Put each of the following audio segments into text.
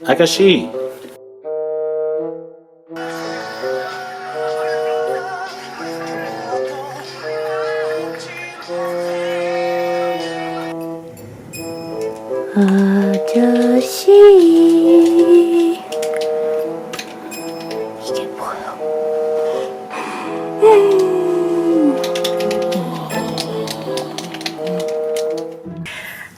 Agashe. 아저씨 이게 뭐야?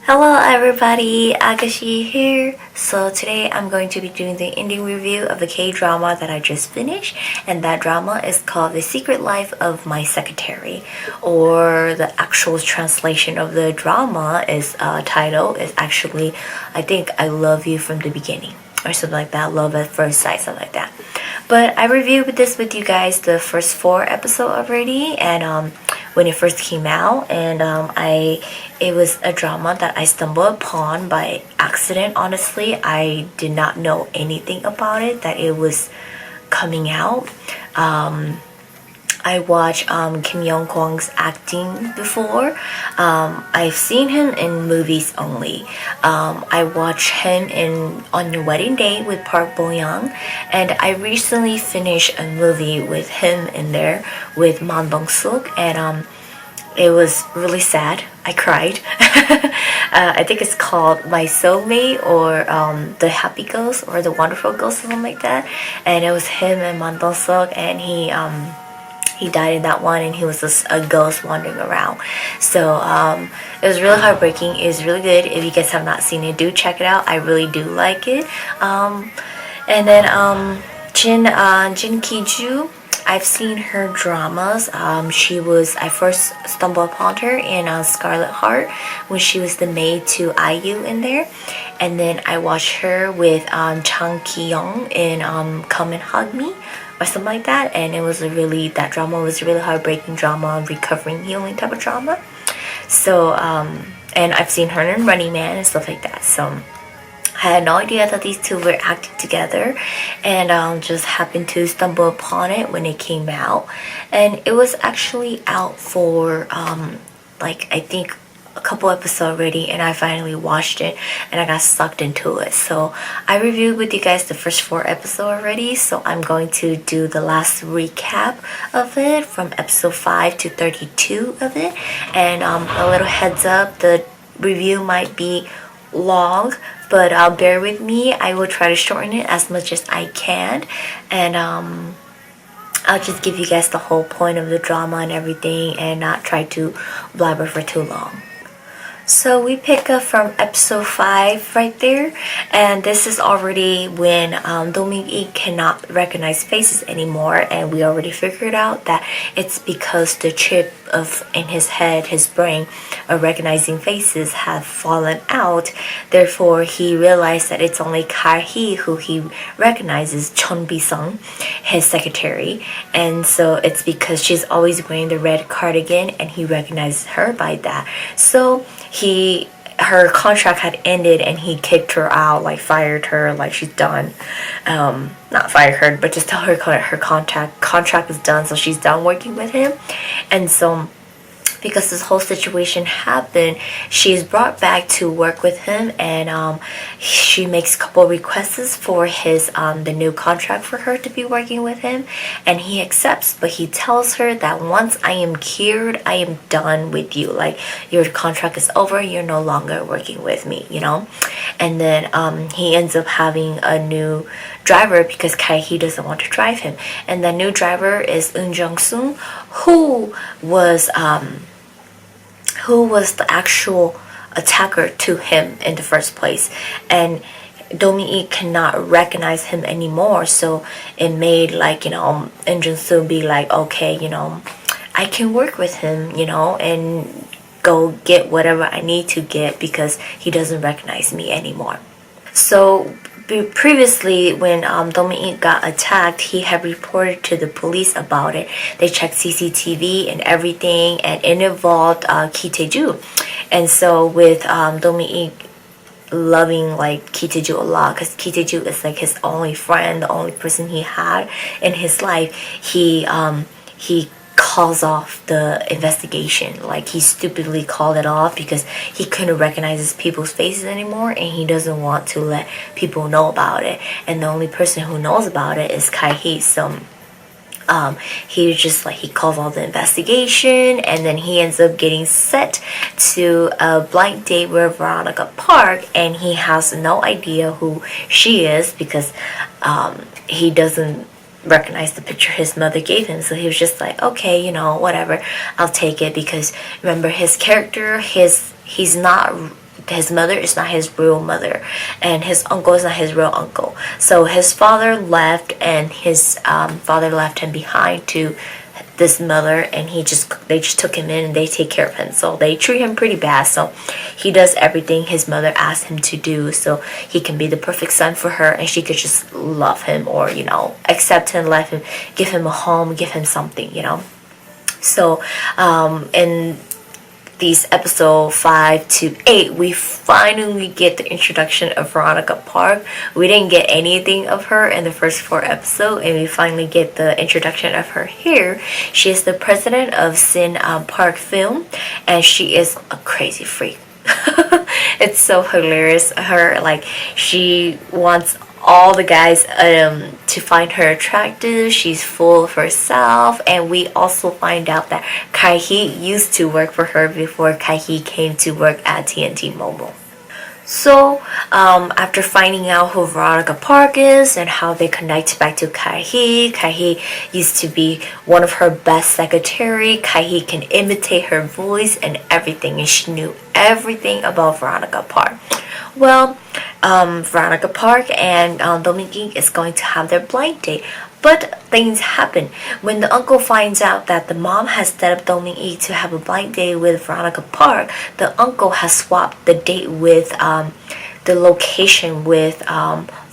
Hello everybody, Agashe here. So today I'm going to be doing the ending review of the K-drama that I just finished, and that drama is called The Secret Life of My Secretary, or the actual translation of the drama is title is actually I think I Love You from the Beginning or something like that, Love at First Sight, something like that. But I reviewed this with you guys the first 4 episodes already, and when it first came out, and it was a drama that I stumbled upon by accident. Honestly, I did not know anything about it, that it was coming out. I watched Kim Young-kwang's acting before. I've seen him in movies only. I watched him in On Your Wedding Day with Park Bo-young, and I recently finished a movie with him in there with Man Dong-suk, and it was really sad. I cried. I think it's called My Soulmate, or The Happy Ghost, or The Wonderful Ghost, or something like that. And it was him and Man Dong-suk, and he died in that one, and he was just a ghost wandering around. So it was really heartbreaking. It was really good. If you guys have not seen it, do check it out. I really do like it. And then Jin Ki-ju, I've seen her dramas. I first stumbled upon her in Scarlet Heart when she was the maid to IU in there, and then I watched her with Chang Ki-young in Come and Hug Me, or something like that, and that drama was a really heartbreaking drama, recovering healing type of drama. So and I've seen her in Running Man and stuff like that. So I had no idea that these two were acting together, and just happened to stumble upon it when it came out, and it was actually out for I think a couple episodes already, and I finally watched it and I got sucked into it. So I reviewed with you guys the first 4 episodes already, so I'm going to do the last recap of it from episode 5 to 32 of it, and a little heads up, the review might be long, but bear with me. I will try to shorten it as much as I can, and I'll just give you guys the whole point of the drama and everything, and not try to blabber for too long. So we pick up from episode 5 right there, and this is already when Dong-mi cannot recognize faces anymore, and we already figured out that it's because the chip in his head, his brain, of recognizing faces have fallen out. Therefore, he realized that it's only Kar-hee who he recognizes, Chun Bi-sung, his secretary, and so it's because she's always wearing the red cardigan, and he recognizes her by that. So her contract had ended, and he kicked her out, fired her, she's done. Not fired her, but just tell her her contract is done, so she's done working with him. And so because this whole situation happened, she's brought back to work with him, and she makes a couple requests for his the new contract for her to be working with him, and he accepts, but he tells her that once I am cured, I am done with you, your contract is over, you're no longer working with me, and then he ends up having a new driver because Kai-hee doesn't want to drive him, and the new driver is Eun Jung-sung, who was the actual attacker to him in the first place, and Dong-mi cannot recognize him anymore. So it made Eun Jung-soo be like, okay, I can work with him, and go get whatever I need to get because he doesn't recognize me anymore. So previously, when Dong-mi got attacked, he had reported to the police about it. They checked CCTV and everything, and it involved Ki Tae-ju. And so with Dong-mi loving Ki Tae-ju a lot, because Ki Tae-ju is his only friend, the only person he had in his life, he calls off the investigation. Like, he stupidly called it off because he couldn't recognize people's faces anymore, and he doesn't want to let people know about it. And the only person who knows about it is Kai-hee. So he just like, he calls all the investigation, and then he ends up getting set to a blind date with Veronica Park, and he has no idea who she is because he doesn't recognize the picture his mother gave him. So he was just like, okay, you know, whatever, I'll take it. Because remember, his character, he's not, his mother is not his real mother, and his uncle is not his real uncle. So his father left, and his father left him behind to this mother, and they just took him in, and they take care of him. So they treat him pretty bad. So he does everything his mother asked him to do, so he can be the perfect son for her, and she could just love him, or, you know, accept him, let him, give him a home, give him something, you know. So in these episode 5 to 8, we finally get the introduction of Veronica Park. We didn't get anything of her in the first 4 episodes, and we finally get the introduction of her here. She is the president of Sin Park Film, and she is a crazy freak. It's so hilarious. Her, like, she wants all the guys to find her attractive. She's full of herself, and we also find out that Kai-hee used to work for her before Kai-hee came to work at TNT Mobile. So after finding out who Veronica Park is and how they connect back to Kai-hee, Kai-hee used to be one of her best secretary. Kai-hee can imitate her voice and everything, and she knew everything about Veronica Park. Well, Veronica Park and Dominique is going to have their blind date. But things happen. When the uncle finds out that the mom has set up Dominique to have a blind date with Veronica Park, the uncle has swapped the date with the location with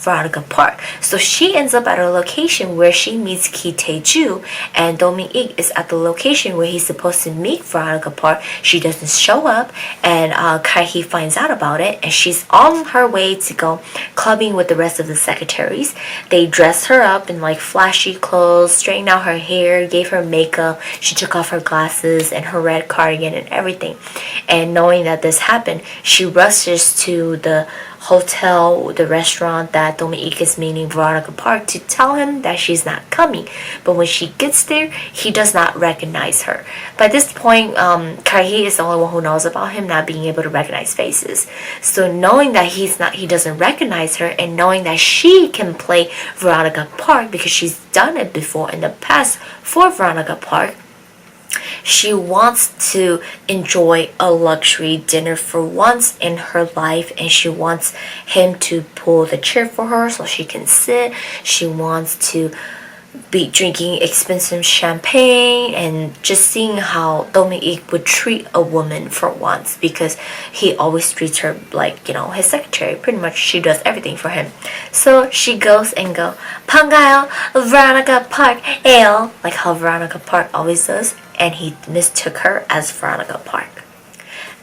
Veronica Park. So she ends up at a location where she meets Ki Tae-ju, and Dominique is at the location where he's supposed to meet Veronica Park. She doesn't show up, and Kai-hee finds out about it, and she's on her way to go clubbing with the rest of the secretaries. They dress her up in like flashy clothes, straightened out her hair, gave her makeup. She took off her glasses and her red cardigan and everything. And knowing that this happened, she rushes to the hotel, the restaurant that Dominique is meeting Veronica Park, to tell him that she's not coming. But when she gets there, he does not recognize her. By this point, Kai-hee is the only one who knows about him not being able to recognize faces. So knowing that he doesn't recognize her, and knowing that she can play Veronica Park because she's done it before in the past for Veronica Park, she wants to enjoy a luxury dinner for once in her life, and she wants him to pull the chair for her so she can sit. She wants to be drinking expensive champagne and just seeing how Dominique would treat a woman for once, because he always treats her like, you know, his secretary. Pretty much she does everything for him. So she goes and go, "반가워요, Veronica Park, ale," like how Veronica Park always does, and he mistook her as Veronica Park.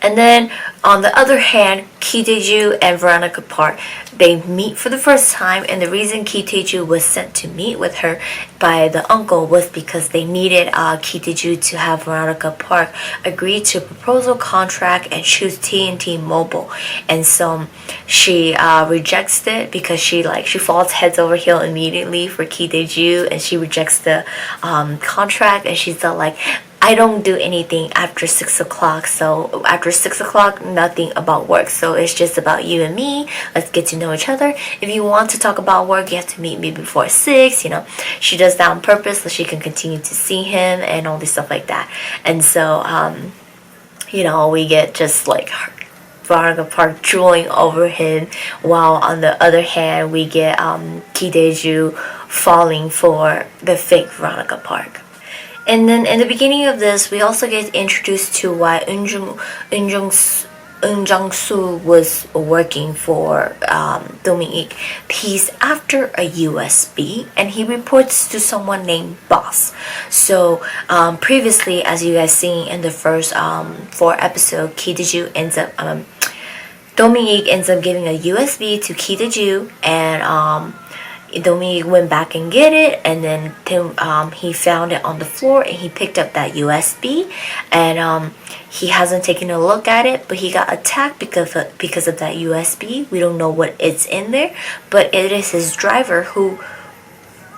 And then on the other hand, Ki Tae-ju and Veronica Park, they meet for the first time, and the reason Ki Tae-ju was sent to meet with her by the uncle was because they needed Ki Tae-ju to have Veronica Park agree to a proposal contract and choose TNT Mobile. And so she rejects it because she falls heads over heels immediately for Ki Tae-ju, and she rejects the contract, and she's like, "I don't do anything after 6 o'clock. So after 6 o'clock, nothing about work. So it's just about you and me. Let's get to know each other. If you want to talk about work, you have to meet me before 6. You know, she does that on purpose so she can continue to see him and all this stuff like that. And so, you know, we get just like Veronica Park drooling over him, while on the other hand, we get Ki Tae-ju falling for the fake Veronica Park. And then in the beginning of this, we also get introduced to why Eun Jung-soo was working for Dominique. He's after a USB, and he reports to someone named Boss. So previously, as you guys seen in the first 4 episodes, Ki Tae-ju ends up Dominique ends up giving a USB to Ki Tae-ju, and Domi went back and get it, and then he found it on the floor, and he picked up that USB, and he hasn't taken a look at it, but he got attacked because of that USB. We don't know what it's in there, but it is his driver who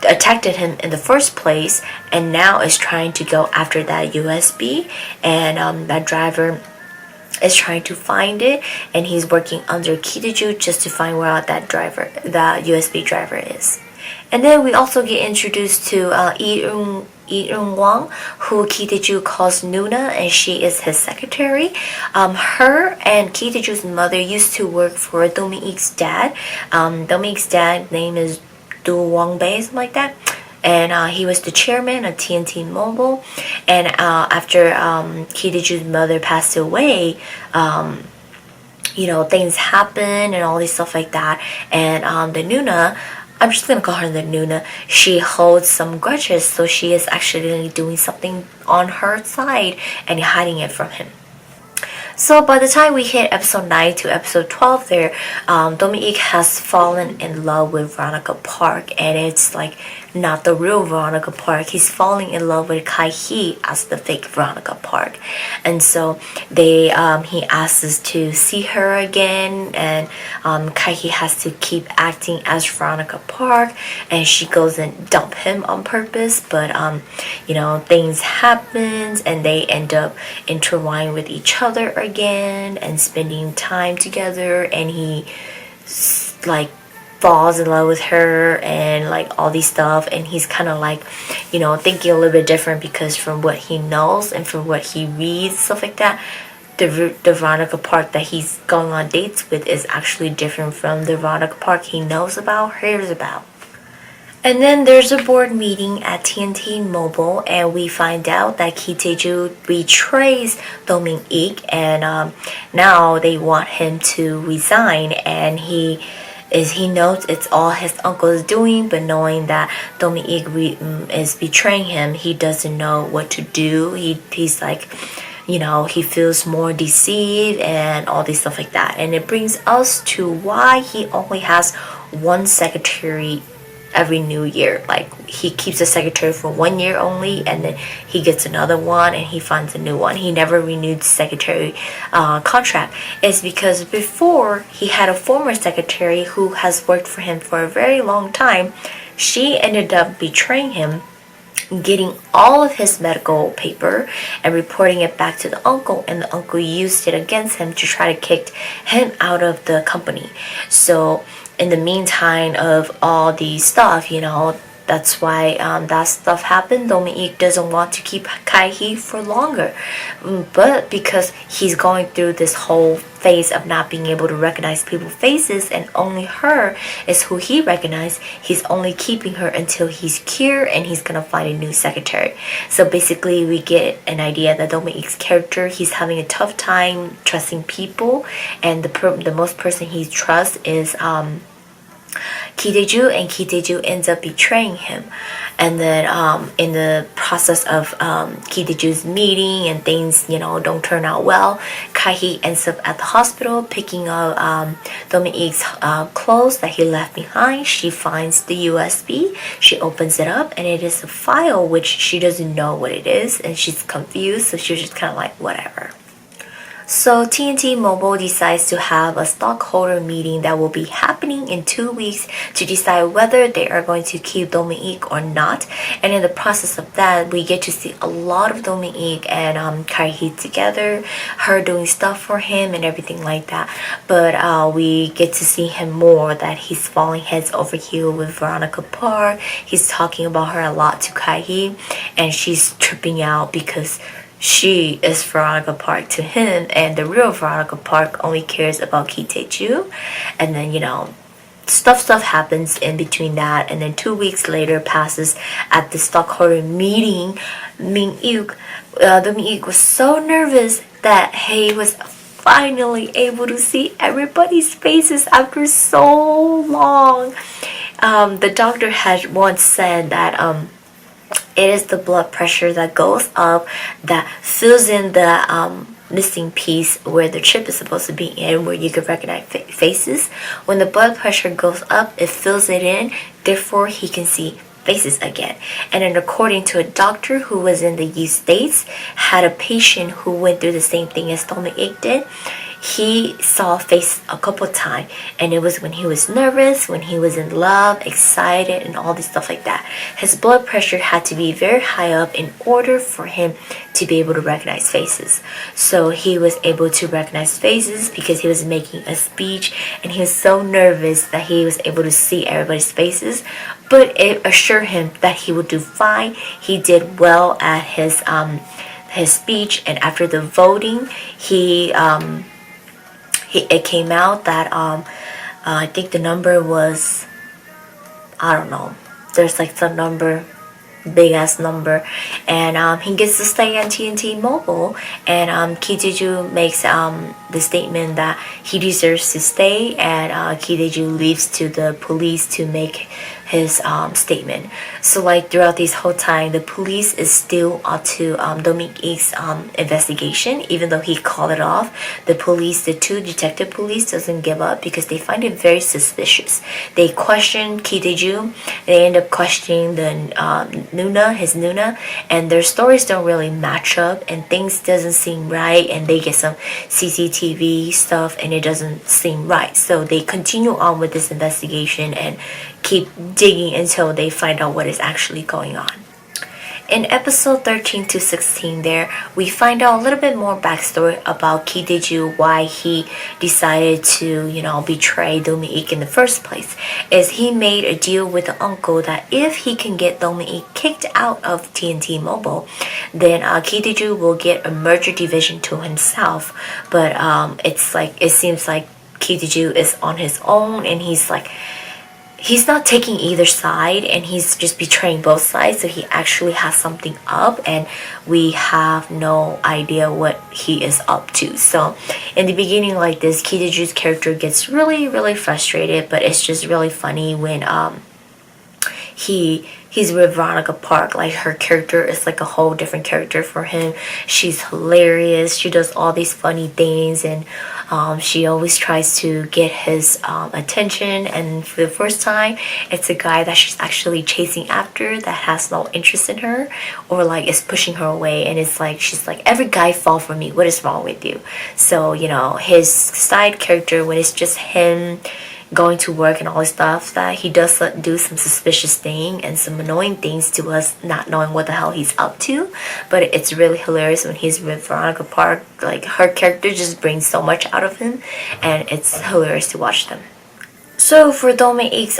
attacked him in the first place, and now is trying to go after that USB, and that driver is trying to find it, and he's working under Kitaeju just to find where that USB driver is. And then we also get introduced to Lee-eun Wang, who Kitaeju calls Nuna, and she is his secretary. Her and Kitaeju's mother used to work for Do-mi-ik's dad. Do-mi-ik's dad's name is Do Wang-bae, something like that. And he was the chairman of TNT Mobile. And after Kitaeju's mother passed away, things happened and all this stuff like that. And the Nuna, I'm just gonna call her the Nuna, she holds some grudges, so she is actually doing something on her side and hiding it from him. So by the time we hit episode 9 to episode 12 there, Do-mi-ik has fallen in love with Veronica Park, and it's like not the real Veronica Park. He's falling in love with Kai-hee as the fake Veronica Park. And so he asks us to see her again, and Kai-hee has to keep acting as Veronica Park, and she goes and dump him on purpose, but things happen, and they end up intertwined with each other again and spending time together, and he falls in love with her and all these stuff, and he's kind of thinking a little bit different, because from what he knows and from what he reads, stuff like that, the Veronica Park that he's going on dates with is actually different from the Veronica Park he knows about, hears about. And then there's a board meeting at TNT Mobile, and we find out that Kitaeju betrays Do-mi-ik, and now they want him to resign, and he knows it's all his uncle's doing, but knowing that Do-mi-ik is betraying him, he doesn't know what to do. He's he feels more deceived and all this stuff like that. And it brings us to why he only has one secretary every new year. He keeps a secretary for 1 year only, and then he gets another one, and he finds a new one. He never renewed the secretary contract. It's because before, he had a former secretary who has worked for him for a very long time. She ended up betraying him, getting all of his medical paper and reporting it back to the uncle, and the uncle used it against him to try to kick him out of the company. So in the meantime of all these stuff, that's why that stuff happened. Do-mi-ik doesn't want to keep Kai-hee for longer, but because he's going through this whole phase of not being able to recognize people's faces, and only her is who he recognizes, he's only keeping her until he's cured, and he's gonna find a new secretary. So basically we get an idea that Do-mi-ik's character, he's having a tough time trusting people, and the most person he trusts is Kitaeju, and Kitaeju ends up betraying him. And then in the process of Kitaeju's meeting and things don't turn out well, Kai-hee ends up at the hospital picking up Do-mi-ik's clothes that he left behind. She finds the USB, she opens it up, and it is a file which she doesn't know what it is, and she's confused, so she's just kind of whatever. So TNT Mobile decides to have a stockholder meeting that will be happening in 2 weeks to decide whether they are going to keep Do-mi-ik or not. And in the process of that, we get to see a lot of Do-mi-ik and Kai-hee together, her doing stuff for him and everything like that. But we get to see him more, that he's falling heads over heels with Veronica Park. He's talking about her a lot to Kai-hee, and she's tripping out because she is Veronica Park to him, and the real Veronica Park only cares about Kitaeju. And then stuff happens in between that, and then 2 weeks later passes at the stockholder meeting. Do-mi-ik was so nervous that he was finally able to see everybody's faces after so long. The doctor had once said that it is the blood pressure that goes up that fills in the missing piece where the chip is supposed to be in, where you can recognize faces. When the blood pressure goes up, it fills it in, therefore he can see faces again. And then according to a doctor who was in the States, had a patient who went through the same thing as Dominique did, he saw a face a couple times, and it was when he was nervous, when he was in love, excited, and all this stuff like that. His blood pressure had to be very high up in order for him to be able to recognize faces. So he was able to recognize faces because he was making a speech, and he was so nervous that he was able to see everybody's faces. But it assured him that he would do fine. He did well at his speech, and after the voting, it came out that I think the number was, I don't know, there's like some number, big ass number, and he gets to stay on TNT Mobile, and Ki Tae-ju makes the statement that he deserves to stay, and Ki Tae-ju leaves to the police to make his statement. So like throughout this whole time, the police is still onto Dominique's investigation, even though he called it off. The police, the two detective police, doesn't give up because they find it very suspicious. They question Ki Tae-ju, they end up questioning the his Nuna, and their stories don't really match up, and things doesn't seem right, and they get some CCTV stuff and it doesn't seem right. So they continue on with this investigation and keep digging until they find out what is actually going on. In episode 13 to 16 there, we find out a little bit more backstory about Ki Tae-ju, why he decided to, betray Dominique in the first place. Is he made a deal with the uncle that if he can get Dominique kicked out of TNT Mobile, then Ki Tae-ju will get a merger division to himself. But it seems like Ki Tae-ju is on his own, and he's not taking either side, and he's just betraying both sides, so he actually has something up, and we have no idea what he is up to. So in the beginning like this, Ki Tae-ju's character gets really, really frustrated, but it's just really funny when he's with Veronica Park. Like, her character is like a whole different character for him. She's hilarious. She does all these funny things, and she always tries to get his attention. And for the first time, it's a guy that she's actually chasing after that has no interest in her, or like is pushing her away. And it's like, she's like, every guy fall for me, what is wrong with you? So his side character, when it's just him going to work and all this stuff, that he does do some suspicious thing and some annoying things to us, not knowing what the hell he's up to. But it's really hilarious when he's with Veronica Park. Like, her character just brings so much out of him, and it's hilarious to watch them. So for Dominique's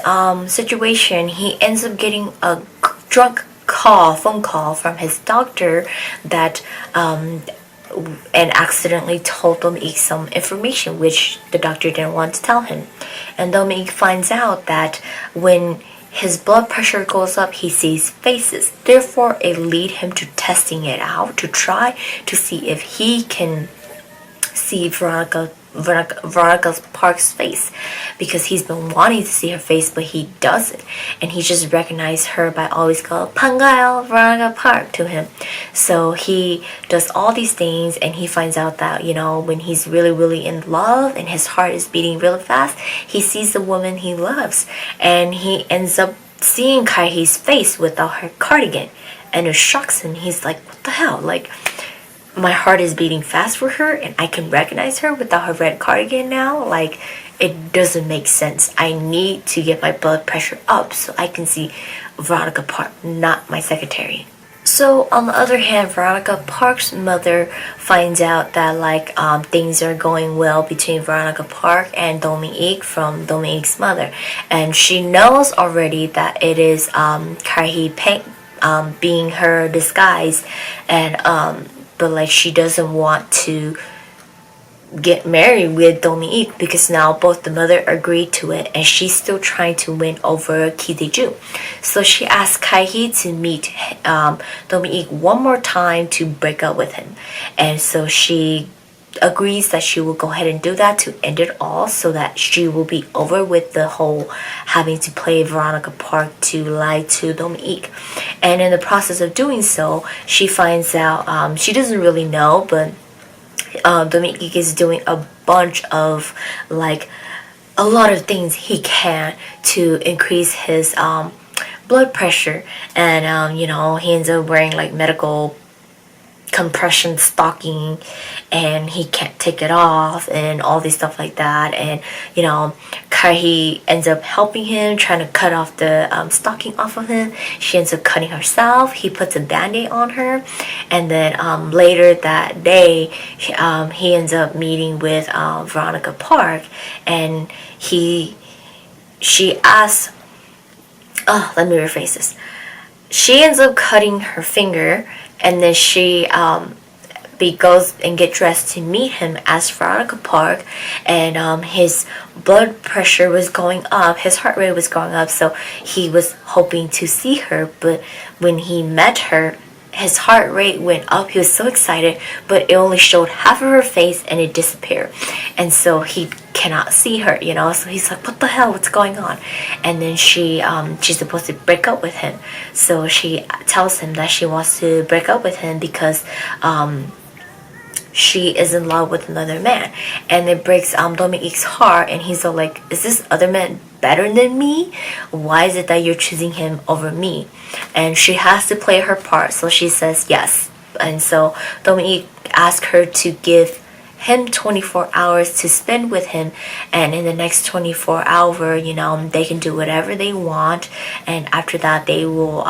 situation, he ends up getting a phone call from his doctor that and accidentally told Dominique some information which the doctor didn't want to tell him. And Dominique finds out that when his blood pressure goes up, he sees faces. Therefore, it lead him to testing it out, to try to see if he can see Veronica Park's face, because he's been wanting to see her face, but he doesn't, and he just recognized her by always call "Pangayo Veronica Park" to him. So he does all these things, and he finds out that when he's really, really in love and his heart is beating really fast, he sees the woman he loves, and he ends up seeing Kaihee's face without her cardigan, and it shocks him. He's like, what the hell, like, my heart is beating fast for her and I can recognize her without her red cardigan now? Like, it doesn't make sense. I need to get my blood pressure up so I can see Veronica Park, not my secretary. So on the other hand, Veronica Park's mother finds out that things are going well between Veronica Park and Dominique from Dominique's mother, and she knows already that it is Kaihee being her disguise, and but she doesn't want to get married with Dominique because now both the mother agreed to it, and she's still trying to win over Ki Tae-ju. So she asked Kaihee to meet Dominique one more time to break up with him, and so she agrees that she will go ahead and do that to end it all, so that she will be over with the whole having to play Veronica Park to lie to Dominique. And in the process of doing so, she finds out, she doesn't really know, but Dominique is doing a bunch of like a lot of things he can to increase his blood pressure, and he ends up wearing like medical compression stocking, and he can't take it off and all this stuff like that. And Kaihi ends up helping him, trying to cut off the stocking off of him. She ends up cutting herself. He puts a band-aid on her, and then later that day he ends up meeting with Veronica Park, and she asks, let me rephrase this. She ends up cutting her finger, and then she goes and get dressed to meet him as Veronica Park, and his blood pressure was going up, his heart rate was going up, so he was hoping to see her. But when he met her, his heart rate went up. He was so excited, but it only showed half of her face and it disappeared, and so he cannot see her, so he's like, what the hell, what's going on? And then she's supposed to break up with him, so she tells him that she wants to break up with him because she is in love with another man, and it breaks Dominique's heart, and he's all like, is this other man better than me? Why is it that you're choosing him over me? And she has to play her part, so she says yes. And so Dominique asks her to give him 24 hours to spend with him, and in the next 24 hours, they can do whatever they want, and after that they will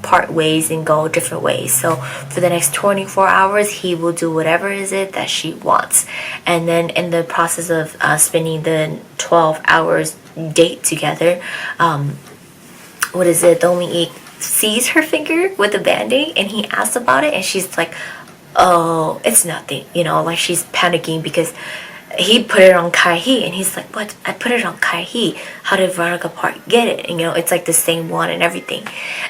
part ways and go different ways. So for the next 24 hours he will do whatever is it that she wants, and then in the process of spending the 12 hours date together, Dominique sees her finger with a band-aid, and he asks about it, and she's like, oh, it's nothing, like she's panicking because he put it on Kaihi, and he's like, what? I put it on Kaihi. How did Veronica Park get it? And it's like the same one and everything,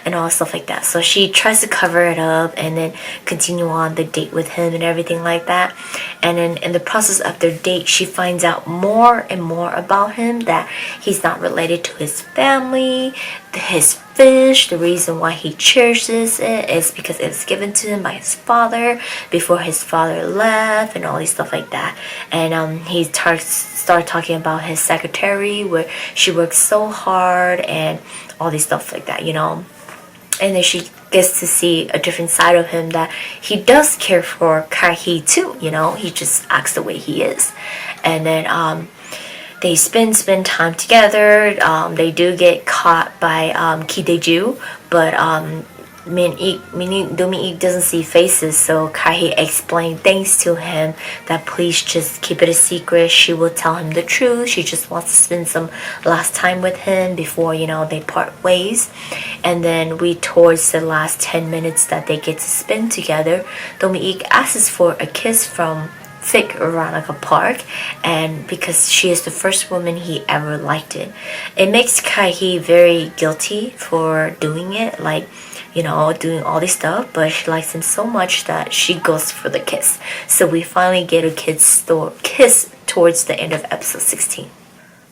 and all stuff like that. So she tries to cover it up and then continue on the date with him and everything like that. And then in the process of their date, she finds out more and more about him, that he's not related to his family, his fish. The reason why he cherishes it is because it was given to him by his father before his father left, and all these stuff like that. And he start talking about his secretary, where she works so hard, and all these stuff like that, And then she gets to see a different side of him, that he does care for Kaihi too, he just acts the way he is. And then they spend time together. They do get caught by Kideju, but Dominique doesn't see faces, so Kaihi explained things to him, that please just keep it a secret. She will tell him the truth. She just wants to spend some last time with him before they part ways. And then towards the last 10 minutes that they get to spend together, Dominique asks for a kiss from fake Veronica Park, and because she is the first woman he ever liked it makes Kaihi very guilty for doing it, like doing all this stuff, but she likes him so much that she goes for the kiss. So we finally get a kiss towards the end of episode 16.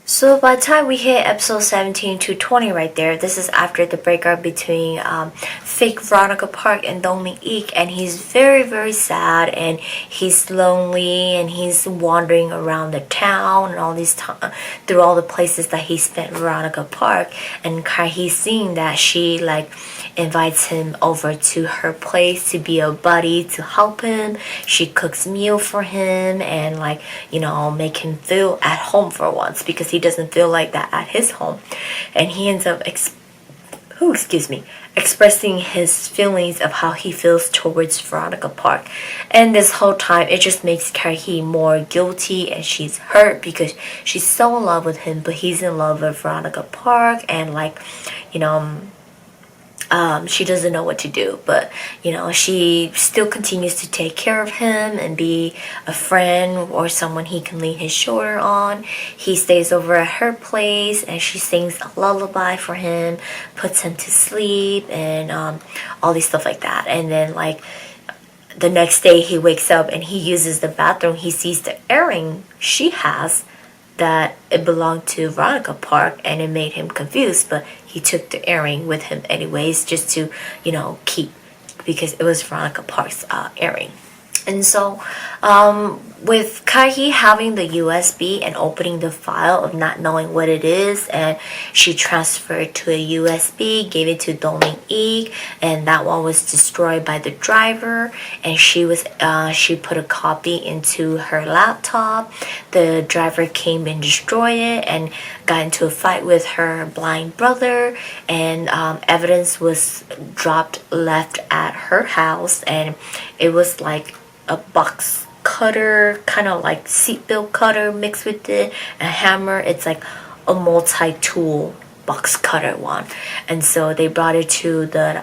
So by the time we hit episode 17 to 20 right there, this is after the breakup between fake Veronica Park and Dominique, and he's very, very sad, and he's lonely, and he's wandering around the town and all these through all the places that he spent Veronica Park. And Kaihi's seeing that she invites him over to her place to be a buddy, to help him. She cooks meal for him, and make him feel at home for once, because he doesn't feel like that at his home. And he ends up expressing his feelings of how he feels towards Veronica Park. And this whole time it just makes Kaihi more guilty, and she's hurt because she's so in love with him, but he's in love with Veronica Park, and she doesn't know what to do, but she still continues to take care of him and be a friend or someone he can lean his shoulder on. He stays over at her place, and she sings a lullaby for him, puts him to sleep, and all these stuff like that. And then the next day he wakes up and he uses the bathroom. He sees the earring she has, that it belonged to Veronica Park, and it made him confused, but he took the earring with him anyways, just to keep, because it was Veronica Park's earring. And so, with Kaihi having the USB and opening the file of not knowing what it is, and she transferred to a USB, gave it to Dong-ik, and that one was destroyed by the driver. And she put a copy into her laptop. The driver came and destroyed it and got into a fight with her blind brother. And evidence was left at her house, and it was like a box cutter, kind of like seatbelt cutter mixed with it, a hammer. It's like a multi-tool box cutter one. And so they brought it to the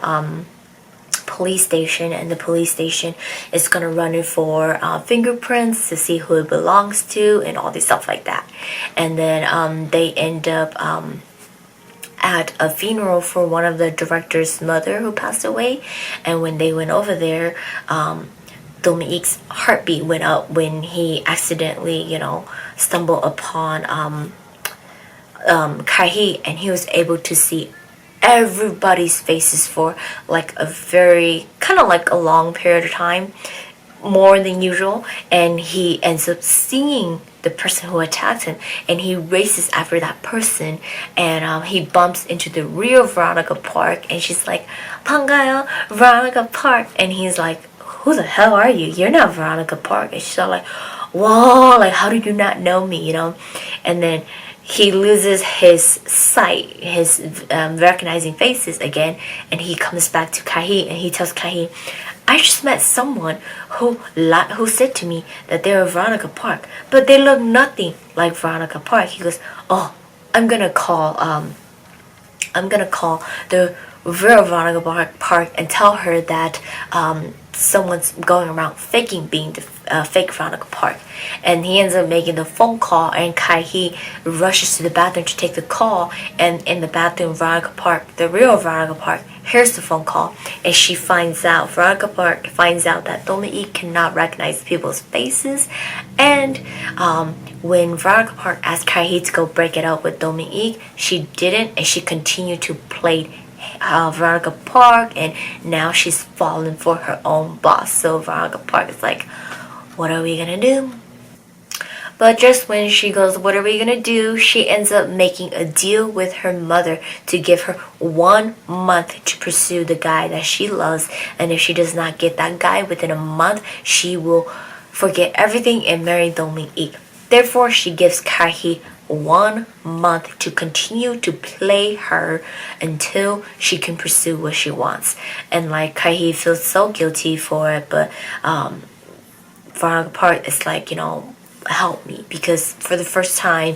police station, and the police station is gonna run it for fingerprints to see who it belongs to and all this stuff like that. And then they end up at a funeral for one of the director's mother who passed away. And when they went over there, Dong-ik's heartbeat went up when he accidentally, stumbled upon Kaihi, and he was able to see everybody's faces for like a very kind of like a long period of time, more than usual. And he ends up seeing the person who attacked him, and he races after that person, and he bumps into the real Veronica Park, and she's like, "반가요, Veronica Park," and he's like, "Who the hell are you? You're not Veronica Park." And she's all like, "Whoa, like how did you not know me?" And then he loses his sight, his recognizing faces again, and he comes back to Kaihi, and he tells Kaihi, "I just met someone who said to me that they're Veronica Park, but they look nothing like Veronica Park." He goes, "Oh, I'm gonna call the real Veronica Park and tell her that someone's going around faking being the fake Veronica Park." And he ends up making the phone call, and Kaihi rushes to the bathroom to take the call, and in the bathroom, Veronica Park, the real Veronica Park, hears the phone call, and Veronica Park finds out that Dong-ik cannot recognize people's faces. And when Veronica Park asked Kaihi to go break it up with Dong-ik, she didn't, and she continued to play Veronica Park, and now she's fallen for her own boss. So Veronica Park is like, "What are we gonna do?" But just when she goes, "What are we gonna do?" she ends up making a deal with her mother to give her 1 month to pursue the guy that she loves, and if she does not get that guy within a month, she will forget everything and marry Dong-ik. Therefore, she gives Kaihi 1 month to continue to play her until she can pursue what she wants. And like Kaihi feels so guilty for it, but Veronica Park is like, help me, because for the first time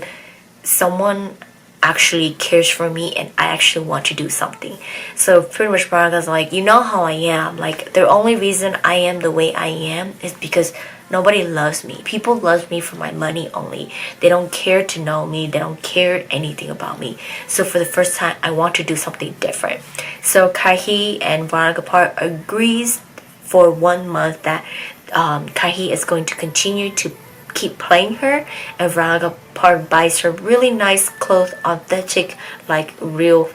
someone actually cares for me and I actually want to do something. So pretty much Veronica's like, "You know how I am, like the only reason I am the way I am is because nobody loves me. People love me for my money only. They don't care to know me. They don't care anything about me. So for the first time, I want to do something different." So Kaihi and Veronica Park agrees for 1 month that Kaihi is going to continue to keep playing her, and Veronica Park buys her really nice clothes, authentic, like real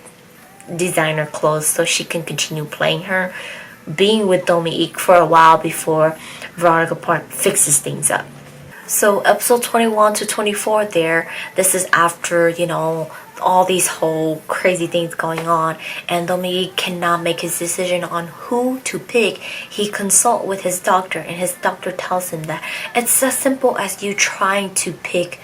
designer clothes, so she can continue playing her, being with Dong-ik for a while before Veronica Park fixes things up. So episode 21 to 24 there, this is after, all these whole crazy things going on, and Dong-ik cannot make his decision on who to pick. He consults with his doctor, and his doctor tells him that it's as simple as you trying to pick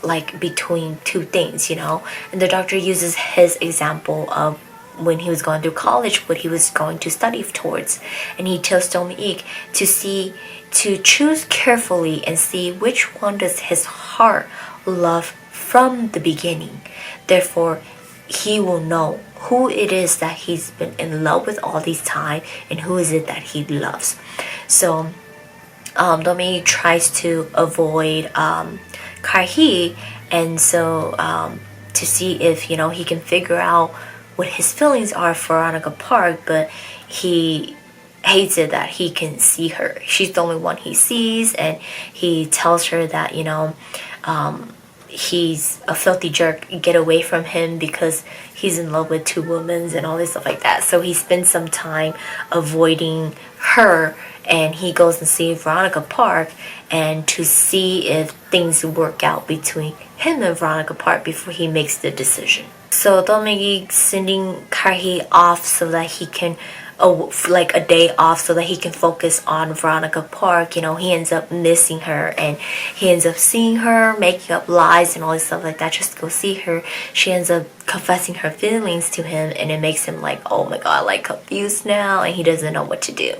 like between two things, and the doctor uses his example of when he was going through college, what he was going to study towards, and he tells Dong-ik to choose carefully and see which one does his heart love from the beginning. Therefore, he will know who it is that he's been in love with all this time and who is it that he loves. So Dong-ik tries to avoid Kaihi, and so to see if he can figure out what his feelings are for Veronica Park, but he hates it that he can see her. She's the only one he sees, and he tells her that he's a filthy jerk, get away from him because he's in love with 2 women and all this stuff like that. So he spends some time avoiding her, and he goes and sees Veronica Park and to see if things work out between him and Veronica Park before he makes the decision. So Dominique sending Karhi off so that he can like a day off so that he can focus on Veronica Park. You know, he ends up missing her, and he ends up seeing her, making up lies and all this stuff like that just to go see her. She ends up confessing her feelings to him, and it makes him like, oh my god, like confused now, and he doesn't know what to do.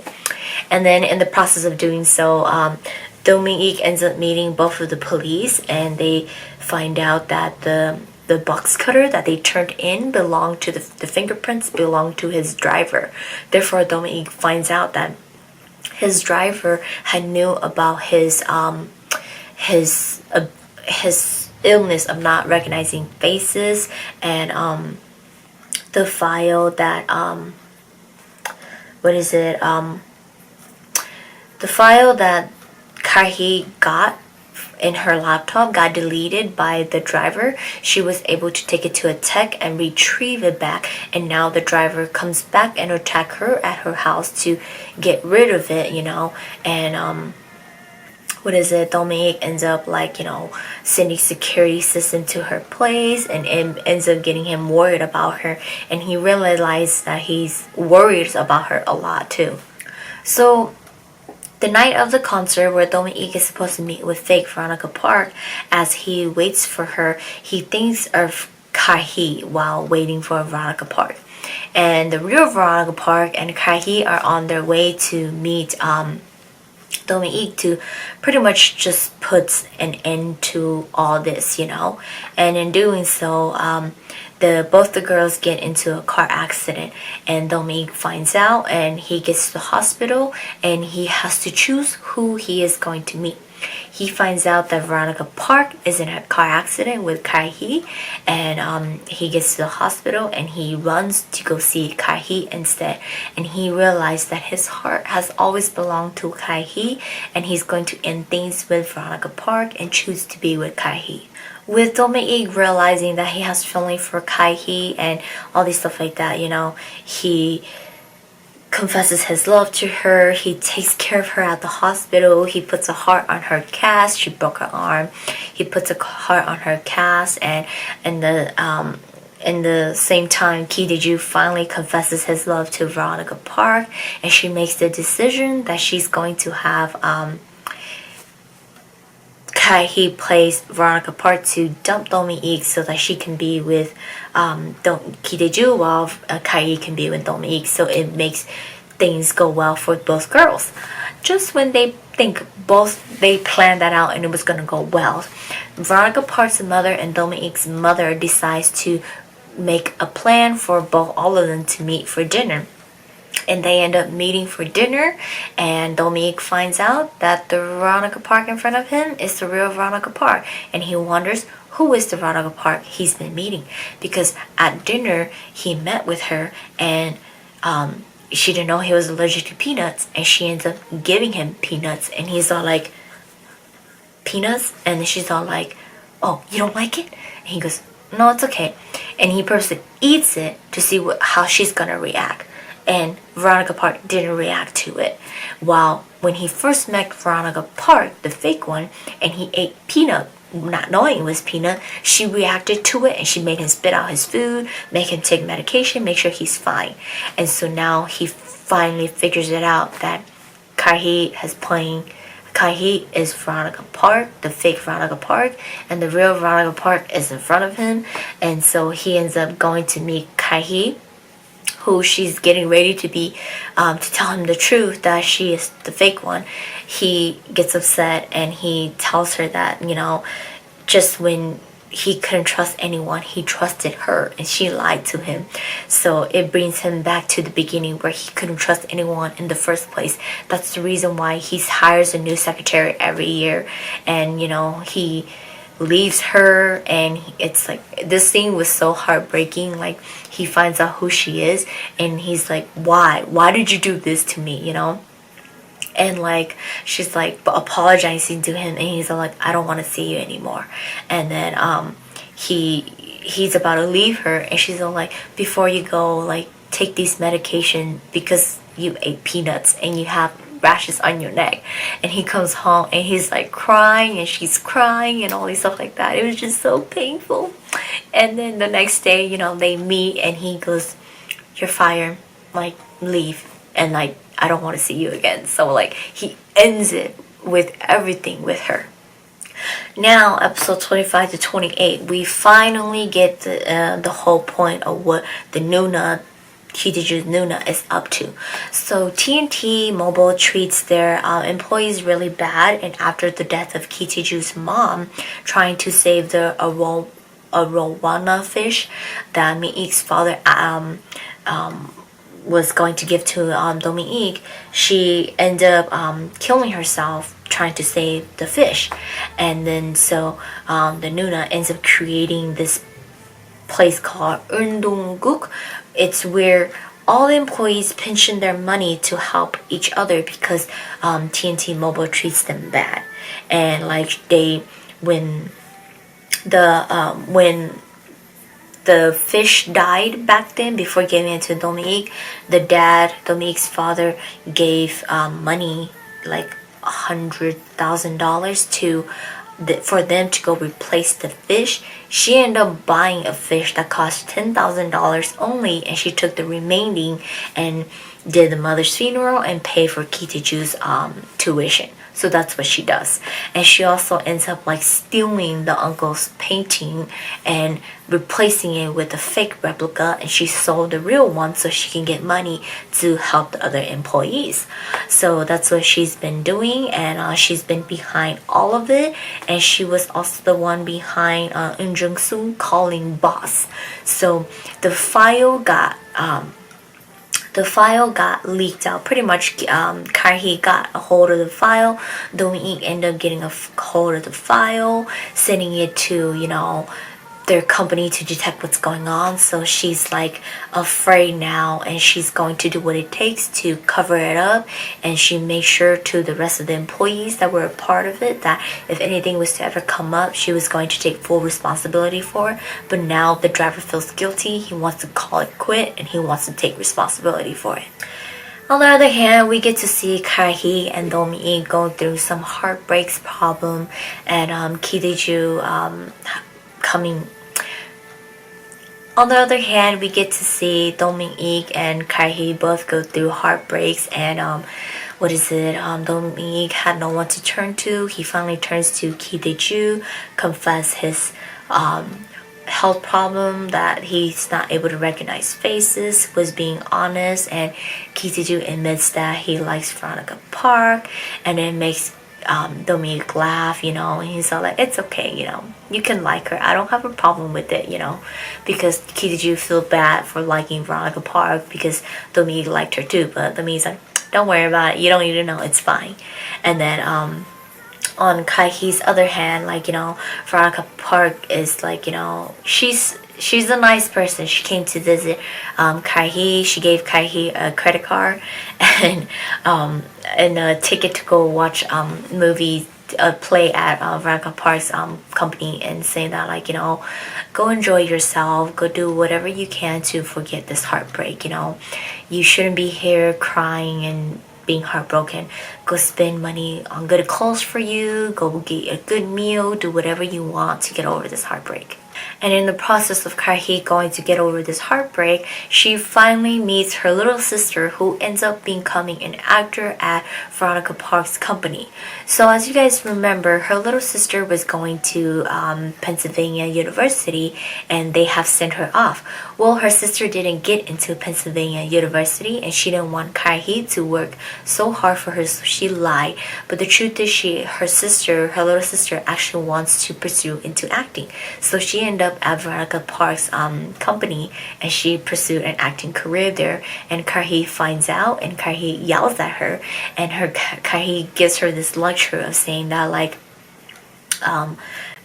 And then in the process of doing so, Dominique ends up meeting both of the police, and they find out that the box cutter that they turned in belonged to the fingerprints belonged to his driver. Therefore, Dominique finds out that his driver had knew about his illness of not recognizing faces, and the file that the file that Karhi got in her laptop got deleted by the driver. She was able to take it to a tech and retrieve it back, and now the driver comes back and attack her at her house to get rid of it, you know. And Dominique ends up like, you know, sending security system to her place, and ends up getting him worried about her, and he realized that he's worried about her a lot too. So the night of the concert where Dominique is supposed to meet with fake Veronica Park, as he waits for her, he thinks of Karhi while waiting for Veronica Park. And the real Veronica Park and Karhi are on their way to meet Dominique to pretty much just put an end to all this, you know. And in doing so, both the girls get into a car accident, and Dominique finds out, and he gets to the hospital, and he has to choose who he is going to meet. He finds out that Veronica Park is in a car accident with Karhi, and he gets to the hospital, and he runs to go see Karhi instead. And he realized that his heart has always belonged to Karhi, and he's going to end things with Veronica Park and choose to be with Karhi. With Dominique realizing that he has feeling for Karhi and all this stuff like that, you know, he confesses his love to her. He takes care of her at the hospital. He puts a heart on her cast. She broke her arm. He puts a heart on her cast, and in the same time, Ki Dae-ju finally confesses his love to Veronica Park, and she makes the decision that she's going to have he plays Veronica Park to dump Dominique so that she can be with Ki Dae-ju while Karhi can be with Dominique. So it makes things go well for both girls. Just when they think they planned that out and it was going to go well, Veronica Park's mother and Dominique's mother decides to make a plan for all of them to meet for dinner. And they end up meeting for dinner, and Dominique finds out that the Veronica Park in front of him is the real Veronica Park, and he wonders who is the Veronica Park he's been meeting, because at dinner he met with her, and she didn't know he was allergic to peanuts, and she ends up giving him peanuts, and he's all like, peanuts? And then she's all like, oh, you don't like it? And he goes, no, it's okay. And he purposely eats it to see how she's gonna react. And Veronica Park didn't react to it. While when he first met Veronica Park, the fake one, and he ate peanut, not knowing it was peanut, she reacted to it, and she made him spit out his food, make him take medication, make sure he's fine. And so now he finally figures it out that Karhi is Veronica Park, the fake Veronica Park, and the real Veronica Park is in front of him. And so he ends up going to meet Karhi, who she's getting ready to be, to tell him the truth that she is the fake one. He gets upset, and he tells her that, you know, just when he couldn't trust anyone, he trusted her, and she lied to him. So it brings him back to the beginning where he couldn't trust anyone in the first place. That's the reason why he hires a new secretary every year, and, you know, he leaves her, and it's like, this scene was so heartbreaking. Like, he finds out who she is, and he's like, why did you do this to me, you know? And like she's like apologizing to him, and he's like, I don't want to see you anymore. And then he's about to leave her, and she's all like, before you go, like take these medication because you ate peanuts and you have rashes on your neck. And he comes home and he's like crying, and she's crying and all this stuff like that. It was just so painful. And then the next day, you know, they meet and he goes, you're fired, like leave, and like I don't want to see you again. So like he ends it with everything with her. Now episode 25 to 28, we finally get the whole point of what the Nuna, Kitaju's Nuna, is up to. So TNT Mobile treats their employees really bad, and after the death of Kitaju's mom, trying to save the arowana fish that Miik's father was going to give to Dominique, she ended up killing herself trying to save the fish. And then so the Nuna ends up creating this place called Undongguk. It's where all the employees pinch in their money to help each other because TNT Mobile treats them bad. And like when the fish died back then, before giving it to Dominique, the dad, Dominique's father, gave money, like $100,000 for them to go replace the fish. She ended up buying a fish that cost $10,000 only, and she took the remaining and did the mother's funeral and paid for Kitaju's tuition. So that's what she does. And she also ends up like stealing the uncle's painting and replacing it with a fake replica, and she sold the real one so she can get money to help the other employees. So that's what she's been doing, and she's been behind all of it. And she was also the one behind Eun Jung-soo calling boss. So the file got leaked out. Pretty much, Karhee got a hold of the file. Dominique ended up getting a hold of the file, sending it to, you know, their company to detect what's going on. So she's like afraid now, and she's going to do what it takes to cover it up. And she made sure to the rest of the employees that were a part of it that if anything was to ever come up, she was going to take full responsibility for it. But now the driver feels guilty. He wants to call it quit, and he wants to take responsibility for it. On the other hand, we get to see Karhee and Dominique going through some heartbreaks problem, and Kitaeju coming. On the other hand, we get to see Dominique and Karhee both go through heartbreaks, and Dominique had no one to turn to. He finally turns to Kitaeju, confess his health problem, that he's not able to recognize faces, was being honest, and Kitaeju admits that he likes Veronica Park, and it makes Dominique laugh, you know, and he's all like, it's okay, you know, you can like her, I don't have a problem with it, you know, because Kitaeju feel bad for liking Veronica Park because Dominique liked her too, but Dominique's like, don't worry about it, you don't need to know, it's fine. And then on Kaihee's other hand, like, you know, Veronica Park is like, you know, she's a nice person. She came to visit Karhee. She gave Karhee a credit card and a ticket to go watch movie play at Veronica Park's company, and saying that, like, you know, go enjoy yourself, go do whatever you can to forget this heartbreak, you know. You shouldn't be here crying and being heartbroken. Go spend money on good clothes for you, go get a good meal, do whatever you want to get over this heartbreak. And in the process of Karhee going to get over this heartbreak, she finally meets her little sister, who ends up becoming an actor at Veronica Park's company. So as you guys remember, her little sister was going to Pennsylvania University, and they have sent her off. Well, her sister didn't get into Pennsylvania University, and she didn't want Karhee to work so hard for her, so she lied. But the truth is, her little sister actually wants to pursue into acting. So she ended up at Veronica Park's company, and she pursued an acting career there. And Karhee finds out, and Karhee yells at her, and Karhee gives her this lecture of saying that, like,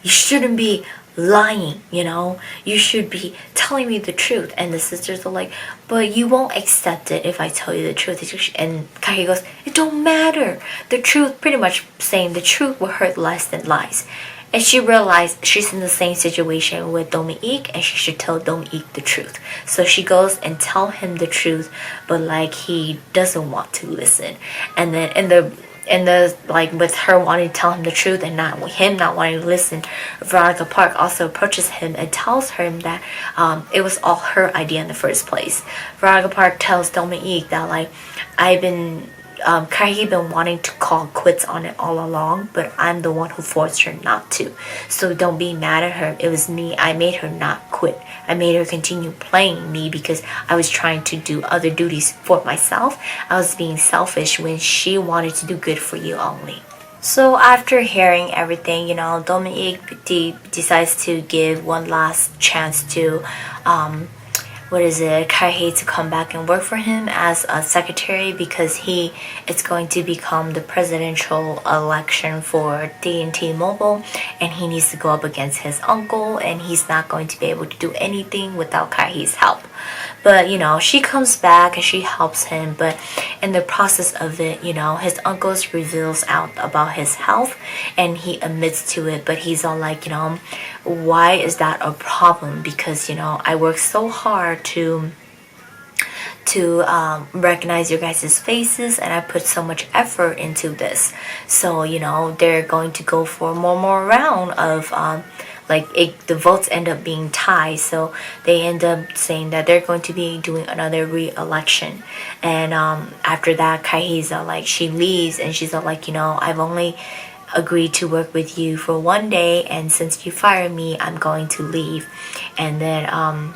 you shouldn't be lying, you know? You should be telling me the truth. And the sisters are like, but you won't accept it if I tell you the truth. And Kahi goes, it don't matter. The truth, pretty much saying the truth will hurt less than lies. And she realized she's in the same situation with Domi-ik and she should tell Domi-ik the truth. So she goes and tell him the truth, but like he doesn't want to listen. And then in the like with her wanting to tell him the truth and not wanting to listen, Veronica Park also approaches him and tells him that it was all her idea in the first place. Veronica Park tells Domi-ik that like Kahi been wanting to call quits on it all along, but I'm the one who forced her not to. So don't be mad at her. It was me. I made her not quit. I made her continue playing me because I was trying to do other duties for myself. I was being selfish when she wanted to do good for you only. So after hearing everything, you know, Domi-ik decides to give one last chance to Kahi to come back and work for him as a secretary because it's going to become the presidential election for TNT Mobile and he needs to go up against his uncle and he's not going to be able to do anything without Kahi's help. But, you know, she comes back and she helps him, but in the process of it, you know, his uncle reveals out about his health and he admits to it, but he's all like, you know, why is that a problem? Because, you know, I work so hard to recognize your guys' faces and I put so much effort into this. So, you know, they're going to go for more round of the votes end up being tied, so they end up saying that they're going to be doing another re-election. And after that, Kahi's she leaves and she's all like, you know, I've only agreed to work with you for one day and since you fired me, I'm going to leave. And then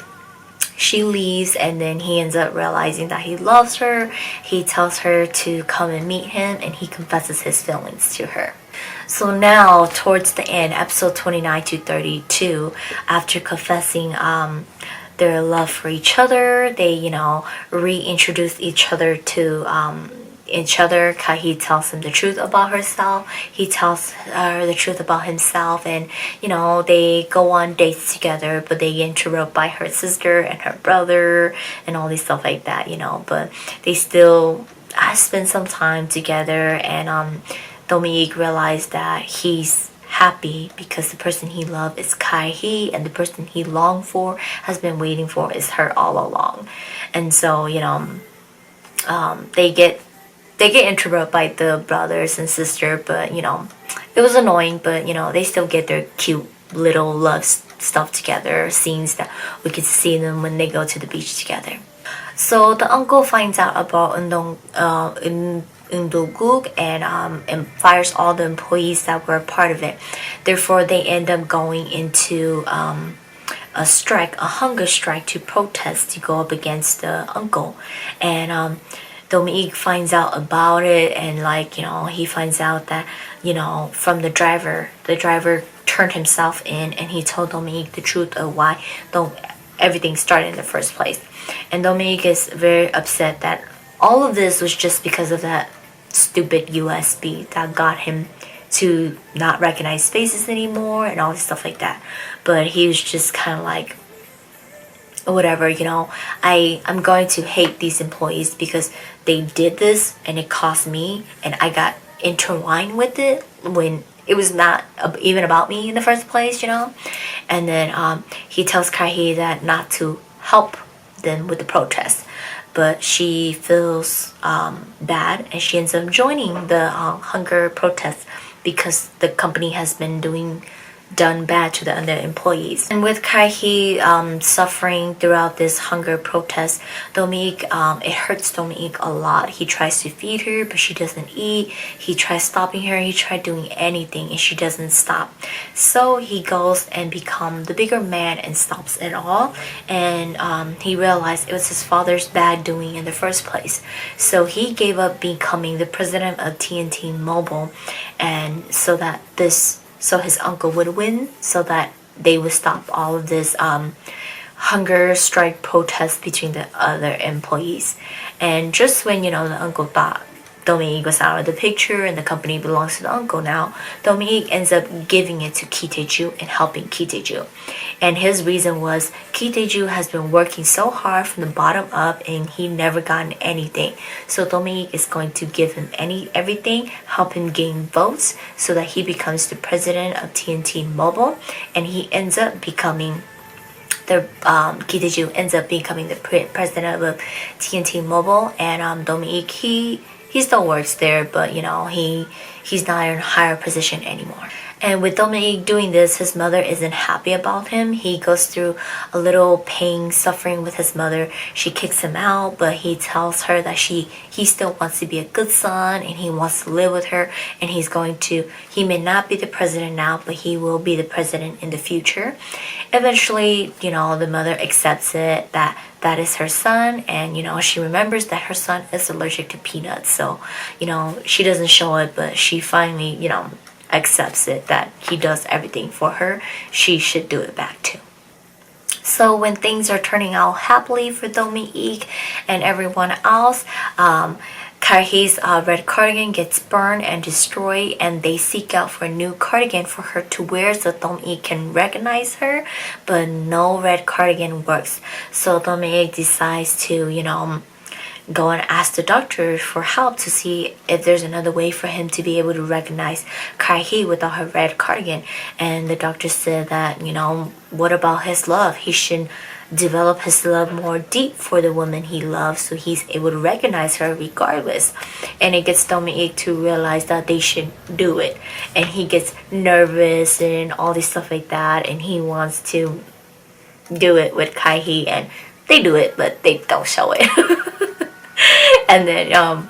she leaves and then he ends up realizing that he loves her. He tells her to come and meet him and he confesses his feelings to her. So now towards the end, episode 29 to 32, after confessing their love for each other, they, you know, reintroduce each other to each other. Kahi tells him the truth about herself. He tells her the truth about himself, and you know, they go on dates together, but they get interrupted by her sister and her brother and all these stuff like that, you know, but they still spend some time together. And Domi-ik realized that he's happy because the person he loved is Kahi and the person he longed for has been waiting for is her all along. And so, you know, they get interrupted by the brothers and sister, but you know, it was annoying, but you know, they still get their cute little love stuff together, scenes that we could see them when they go to the beach together. So the uncle finds out about Undoguk and fires all the employees that were a part of it. Therefore, they end up going into a strike, a hunger strike to protest to go up against the uncle. And Domi-ik finds out about it, and like, you know, he finds out that, you know, from the driver turned himself in and he told Domi-ik the truth of why everything started in the first place. And Domi-ik is very upset that all of this was just because of that stupid USB that got him to not recognize faces anymore and all this stuff like that. But he was just kind of like, whatever, you know, I'm going to hate these employees because they did this and it cost me and I got intertwined with it when it was not even about me in the first place, you know. And then he tells Kahi that not to help them with the protest, but she feels bad and she ends up joining the hunger protest because the company has been done bad to the other employees. And with Kahi suffering throughout this hunger protest, Domi-ik, it hurts Domi-ik a lot. He tries to feed her, but she doesn't eat. He tries stopping her. He tried doing anything, and she doesn't stop. So he goes and becomes the bigger man and stops it all. And he realized it was his father's bad doing in the first place. So he gave up becoming the president of TNT Mobile, and so his uncle would win, so that they would stop all of this hunger strike protest between the other employees. And just when, you know, the uncle thought Dominique was out of the picture and the company belongs to the uncle now, Dominique ends up giving it to Ki Tae-ju and helping Ki Tae-ju. And his reason was Ki Tae-ju has been working so hard from the bottom up and he never gotten anything. So Dominique is going to give him everything, help him gain votes so that he becomes the president of TNT Mobile, and he ends up becoming Ki Tae-ju ends up becoming the president of TNT Mobile, and Dominique, he still works there, but you know, he's not in a higher position anymore. And with Dominique doing this, his mother isn't happy about him. He goes through a little pain, suffering with his mother. She kicks him out, but he tells her that he still wants to be a good son and he wants to live with her, and he may not be the president now, but he will be the president in the future. Eventually, you know, the mother accepts it, that is her son, and you know, she remembers that her son is allergic to peanuts. So, you know, she doesn't show it, but she finally, you know, accepts it that he does everything for her. She should do it back too. So when things are turning out happily for Dominique and everyone else, Kaihee's red cardigan gets burned and destroyed, and they seek out for a new cardigan for her to wear so Dominique can recognize her, but no red cardigan works. So Dominique decides to, you know, go and ask the doctor for help to see if there's another way for him to be able to recognize Kaihee without her red cardigan. And the doctor said that, you know, what about his love? He should develop his love more deep for the woman he loves so he's able to recognize her regardless. And it gets Dominique to realize that they should do it. And he gets nervous and all this stuff like that, and he wants to do it with Kaihee, and they do it, but they don't show it. And then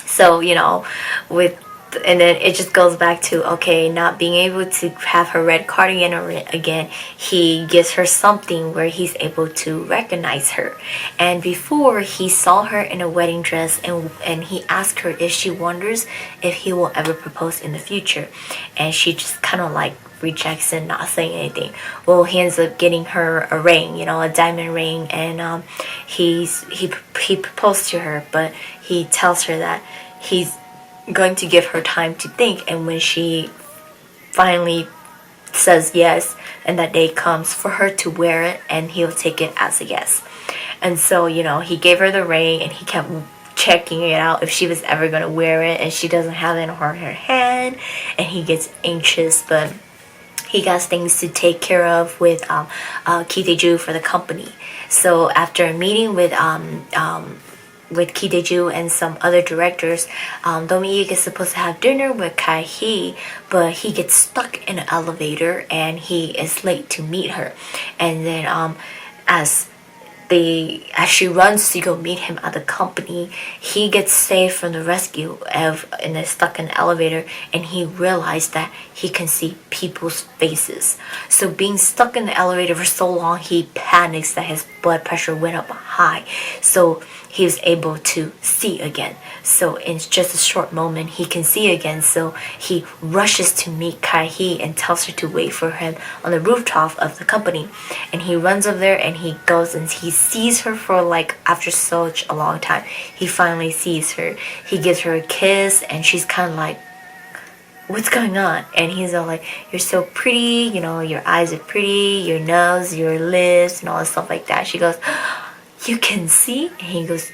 so you know, and then it just goes back to, okay, not being able to have her red cardigan again, he gives her something where he's able to recognize her. And before, he saw her in a wedding dress, and he asked her if she wonders if he will ever propose in the future, and she just kind of like rejects it, not saying anything. Well, he ends up getting her a ring, you know, a diamond ring, and he proposed to her, but he tells her that he's going to give her time to think, and when she finally says yes and that day comes, for her to wear it, and he'll take it as a yes. And so, you know, he gave her the ring, and he kept checking it out if she was ever going to wear it, and she doesn't have it in her hand, and he gets anxious, but he got things to take care of with Ki Tae-ju for the company. So after a meeting with Ki Tae-ju and some other directors, Dominique is supposed to have dinner with Kaihee, but he gets stuck in an elevator and he is late to meet her. And then as she runs to go meet him at the company, he gets saved from the rescue and is stuck in the elevator, and he realized that he can see people's faces. So being stuck in the elevator for so long, he panics that his blood pressure went up high. So he was able to see again. So in just a short moment, he can see again. So he rushes to meet Kaihee and tells her to wait for him on the rooftop of the company. And he runs up there and he goes and he sees her for like after such a long time. He finally sees her. He gives her a kiss and she's kind of like, what's going on? And he's all like, you're so pretty, you know, your eyes are pretty, your nose, your lips, and all that stuff like that. She goes, you can see? And he goes,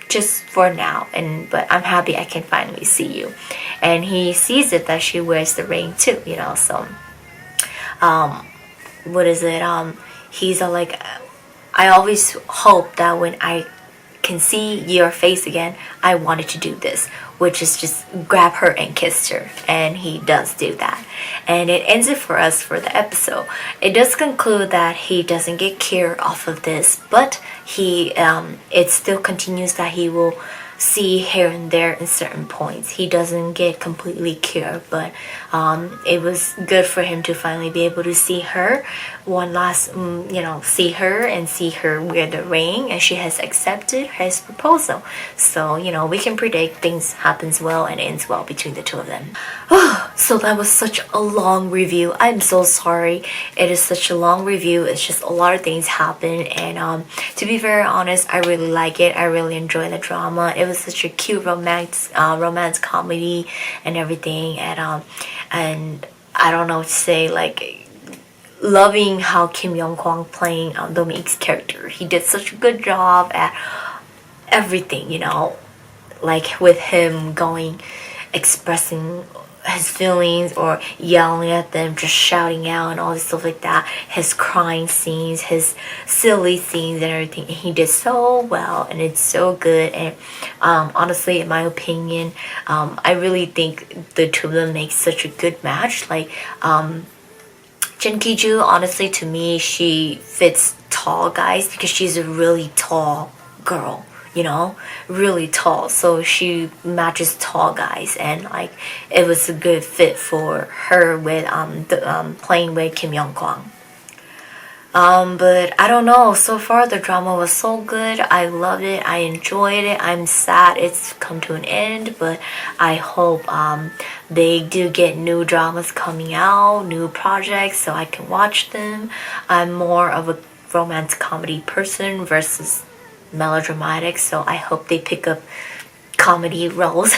just for now, but I'm happy I can finally see you. And he sees it that she wears the ring too, you know. So he's all like, I always hope that when I can see your face again, I wanted to do this, which is just grab her and kiss her. And he does do that, and it ends it for us for the episode. It does conclude that he doesn't get cured off of this, but it still continues that he will see here and there in certain points. He doesn't get completely cured, but it was good for him to finally be able to see her one last, see her and see her wear the ring, and she has accepted his proposal. So, we can predict things happens well and ends well between the two of them. So that was such a long review. I'm so sorry. It is such a long review. It's just a lot of things happen, and to be very honest, I really like it. I really enjoy the drama. It was such a cute romance comedy and everything, and I don't know what to say, like loving how Kim Young-kwang playing Dominique's character. He did such a good job at everything, you know, like with him expressing his feelings or yelling at them, just shouting out and all this stuff like that, his crying scenes, his silly scenes and everything. And he did so well, and it's so good. And honestly, in my opinion, I really think the two of them make such a good match. Like Jin Ki-ju, honestly, to me, she fits tall guys because she's a really tall girl, you know, really tall. So she matches tall guys, and like it was a good fit for her with playing with Kim Young-kwang. But I don't know. So far, the drama was so good. I loved it. I enjoyed it. I'm sad it's come to an end, but I hope they do get new dramas coming out, new projects, so I can watch them. I'm more of a romance comedy person versus melodramatic, so I hope they pick up comedy roles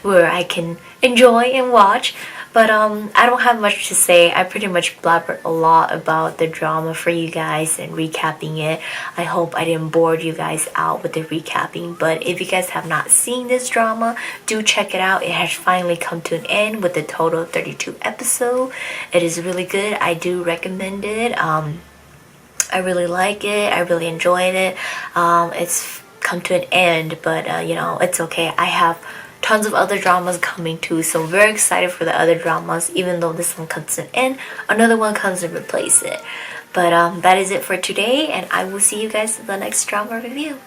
where I can enjoy and watch. But I don't have much to say. I pretty much blabbered a lot about the drama for you guys and recapping it. I hope I didn't bore you guys out with the recapping. But if you guys have not seen this drama, do check it out. It has finally come to an end with a total of 32 episodes. It is really good. I do recommend it. I really like it. I really enjoyed it. It's come to an end, but you know, it's okay. I have tons of other dramas coming too, so I'm very excited for the other dramas. Even though this one comes to an end, another one comes to replace it. But that is it for today, and I will see you guys in the next drama review.